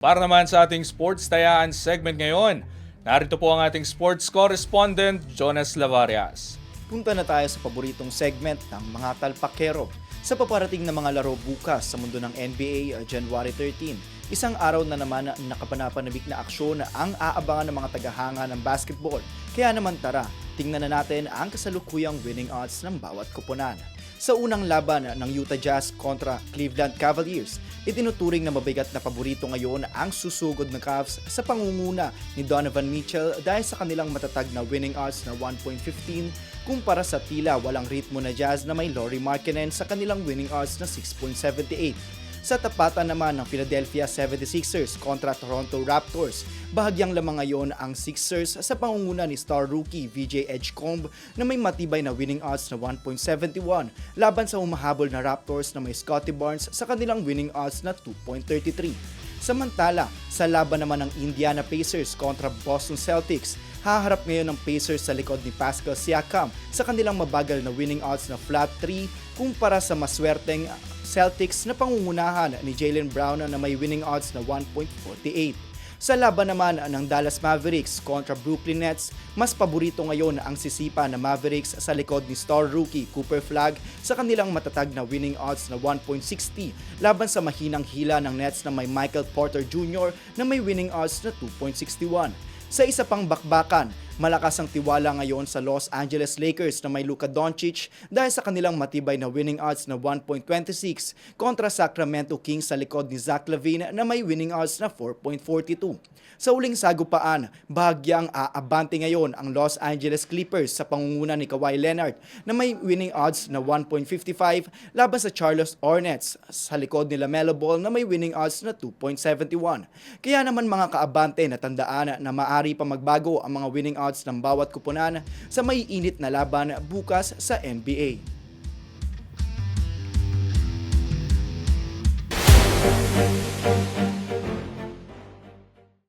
Para naman sa ating sports tayaan segment ngayon, narito po ang ating sports correspondent, Jonas Lavarias. Punta na tayo sa paboritong segment ng mga talpakero. Sa paparating na mga laro bukas sa mundo ng NBA January 13, isang araw na naman na nakapanapanabik na aksyon ang aabangan ng mga tagahanga ng basketball. Kaya naman tara, tingnan na natin ang kasalukuyang winning odds ng bawat koponan. Sa unang laban ng Utah Jazz kontra Cleveland Cavaliers, itinuturing na mabigat na paborito ngayon ang susugod na Cavs sa pangunguna ni Donovan Mitchell dahil sa kanilang matatag na winning odds na 1.15 kumpara sa tila walang ritmo na Jazz na may Lauri Markkanen sa kanilang winning odds na 6.78. Sa tapatan naman ng Philadelphia 76ers kontra Toronto Raptors, bahagyang lamang ngayon ang Sixers sa pangunguna ni star rookie VJ Edgecombe na may matibay na winning odds na 1.71 laban sa humahabol na Raptors na may Scottie Barnes sa kanilang winning odds na 2.33. Samantala, sa laban naman ng Indiana Pacers kontra Boston Celtics, haharap ngayon ng Pacers sa likod ni Pascal Siakam sa kanilang mabagal na winning odds na flat 3 kumpara sa maswerteng Celtics na pangungunahan ni Jaylen Brown na may winning odds na 1.48. Sa laban naman ng Dallas Mavericks kontra Brooklyn Nets, mas paborito ngayon ang sisipa na Mavericks sa likod ni star rookie Cooper Flagg sa kanilang matatag na winning odds na 1.60 laban sa mahinang hila ng Nets na may Michael Porter Jr. na may winning odds na 2.61. Sa isa pang bakbakan, malakas ang tiwala ngayon sa Los Angeles Lakers na may Luka Doncic dahil sa kanilang matibay na winning odds na 1.26 kontra Sacramento Kings sa likod ni Zach LaVine na may winning odds na 4.42. Sa uling sagupaan, bahagyang aabante ngayon ang Los Angeles Clippers sa pangunguna ni Kawhi Leonard na may winning odds na 1.55 laban sa Charlotte Hornets sa likod ni LaMelo Ball na may winning odds na 2.71. Kaya naman mga kaabante na tandaan na maaari pa magbago ang mga winning odds ng bawat kuponan sa may init na laban bukas sa NBA.